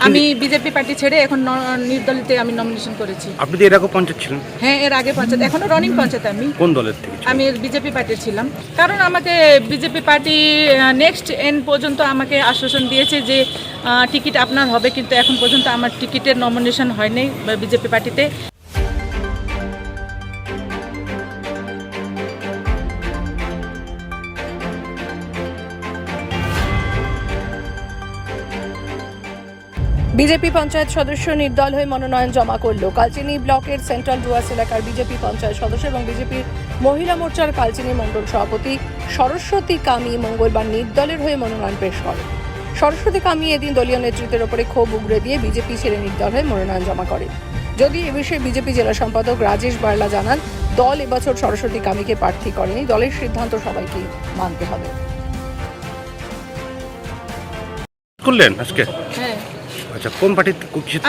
আমি BJP party ছেড়ে এখন নির্দলিতে আমি নমিনেশন করেছি। আপনি তো এর আগে পঞ্চায়েত ছিলেন? হ্যাঁ, এর আগে পঞ্চায়েত, এখনো রানিং পঞ্চায়েত। আমি কোন দলের থেকে? আমি বিজেপি পার্টির ছিলাম, কারণ আমাকে বিজেপি পার্টি নেক্সট এন্ড পর্যন্ত আমাকে আশ্বাসন দিয়েছে যে টিকিট আপনার হবে, কিন্তু এখন পর্যন্ত আমার টিকিটের নমিনেশন হয়নি বিজেপি পার্টিতে। বিজেপি পঞ্চায়েত সদস্য নির্দল হয়ে মনোনয়ন জমা করল। কালচিনি ব্লকের সেন্ট্রাল ডুয়ার্স এলাকার বিজেপি পঞ্চায়েত সদস্য এবং বিজেপির মহিলা মোর্চার কালচিনি মণ্ডল সভাপতি সরস্বতী কামি মঙ্গলবার নির্দলের হয়ে মনোনয়ন পেশ করেন। সরস্বতী কামি এদিন দলীয় নেতৃত্বের ওপরে ক্ষোভ উগরে দিয়ে বিজেপি ছেড়ে নির্দল হয়ে মনোনয়ন জমা করেন। যদি এ বিষয়ে বিজেপি জেলা সম্পাদক রাজেশ বার্লা জানান, দল এবছর সরস্বতী কামিকে প্রার্থী করেনি, দলের সিদ্ধান্ত সবাইকেই মানতে হবে। করলেন আজকে? হ্যাঁ, আচ্ছা, কোন পার্টি?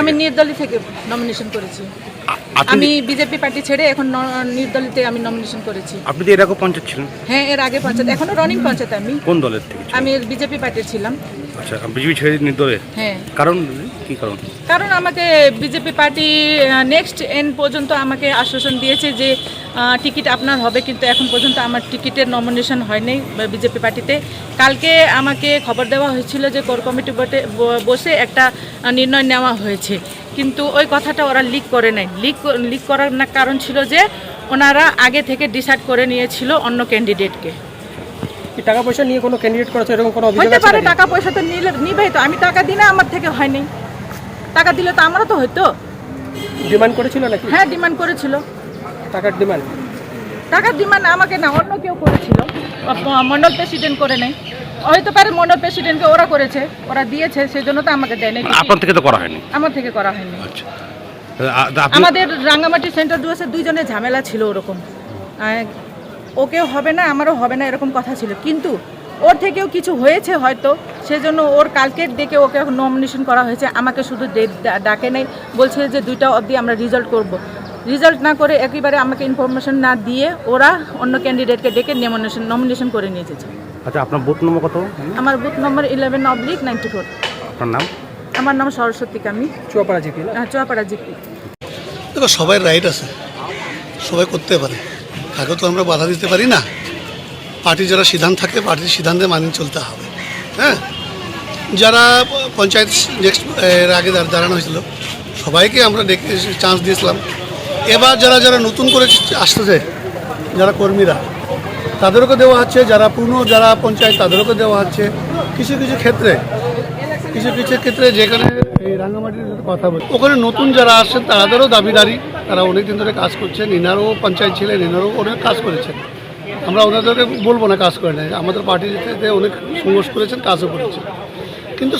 আমি নির্দলী থেকে নমিনেশন করেছি। আমি বিজেপি পার্টি ছেড়ে এখন নির্দলিতে আমি নমিনেশন করেছি। আপনি তো এর আগে পঞ্চায়েত ছিলেন? হ্যাঁ, এর আগে পঞ্চায়েত, এখনো রানিং পঞ্চায়েত। আমি কোন দলের থেকে? আমি বিজেপি পার্টির ছিলাম। আচ্ছা, বিজেপি ছেড়ে নির্দলে? হ্যাঁ। কারণ কি কারণ? কারণ আমাকে বিজেপি পার্টি নেক্সট এন্ড পর্যন্ত আমাকে আশ্বাসন দিয়েছে যে টিকিট আপনার হবে, কিন্তু এখন পর্যন্ত আমার টিকিটের নমিনেশন হয়নি বিজেপি পার্টিতে। কালকে আমাকে খবর দেওয়া হয়েছিল যে কোর কমিটি বসে একটা নির্ণয় নেওয়া হয়েছে, কিন্তু ওই কথাটা ওরা লিক করে নাই। লিক করার কারণ ছিল যে ওনারা আগে থেকে ডিসাইড করে নিয়েছিল অন্য ক্যান্ডিডেটকে। টাকা পয়সা নিয়ে কোনো ক্যান্ডিডেট করেছে এরকম কোনো অভিযোগ হতে আছে পারে, নাকি? টাকা পয়সা তো নিবেই তো। আমি টাকা দিই না, আমার থেকে হয়নি। টাকা দিলে তো আমারও তো হয়তো। ডিমান্ড করেছিল নাকি? হ্যাঁ, ডিমান্ড করেছিল। টাকার ডিমান্ড? টাকার ডিমান্ড আমাকে না, অন্য কেউ করেছিল। মন্ডল প্রেসিডেন্ট করে নেই, হয়তো পারে মন্ডল প্রেসিডেন্টকে ওরা করেছে, ওরা দিয়েছে, সেই জন্য তো আমাকে দেয় নাই। আপনার থেকে তো করা হয়নি? আমার থেকে করা হয়নি। আচ্ছা, আমাদের রাঙ্গামাটি সেন্টার ডুয়ার্সে দুইজনের ঝামেলা ছিল ওরকম, ওকেও হবে না আমারও হবে না এরকম কথা ছিল, কিন্তু ওর থেকেও কিছু হয়েছে হয়তো, সেজন্য ওর কালকের ডেকে ওকে নমিনেশন করা হয়েছে। আমাকে শুধু ডাকে নেই, বলছে যে 2টা অবধি আমরা রিজাল্ট করব। রিজাল্ট না করে একেবারে আমাকে ইনফরমেশন না দিয়ে ওরা অন্য ক্যান্ডিডেটকে ডেকে নমিনেশন করে নিয়ে এসেছে। আচ্ছা, আপনার বুথ নম্বর কত? আমার বুথ নম্বর 11/94। আপনার নাম? আমার নাম সরস্বতী কামি, চুয়াপাড়া জিপি না? চুয়াপাড়া জিপি। দেখো, সবাই রাইট আছে, সবাই করতে পারে, কাকে তো আমরা বাধা দিতে পারি না। পার্টির যারা সিদ্ধান্ত থাকে পার্টির সিদ্ধান্তে মানিয়ে চলতে হবে। হ্যাঁ, যারা পঞ্চায়েত নেক্সট এর আগে দাঁড়ানো হয়েছিল সবাইকে আমরা ডেকে চান্স দিয়েছিলাম। এবার যারা যারা নতুন করে আসতেছে, যারা কর্মীরা, তাদেরকে দেওয়া হচ্ছে, যারা পুরনো যারা পঞ্চায়েত তাদেরকে দেওয়া হচ্ছে। কিছু কিছু ক্ষেত্রে যেখানে এই রাঙ্গামাটির কথা বলি, ওখানে নতুন যারা আসছেন তাদেরও দাবিদারি, তারা অনেক দিন ধরে কাজ করছেন, ইনারও পঞ্চায়েত ছিলেন, ইনারও অনেক কাজ করেছেন। আমরা ওনাদেরকে বলবো না কাজ করে নেয়, আমাদের পার্টিতে অনেক সংঘর্ষ করেছেন, কাজও করেছেন, কিন্তু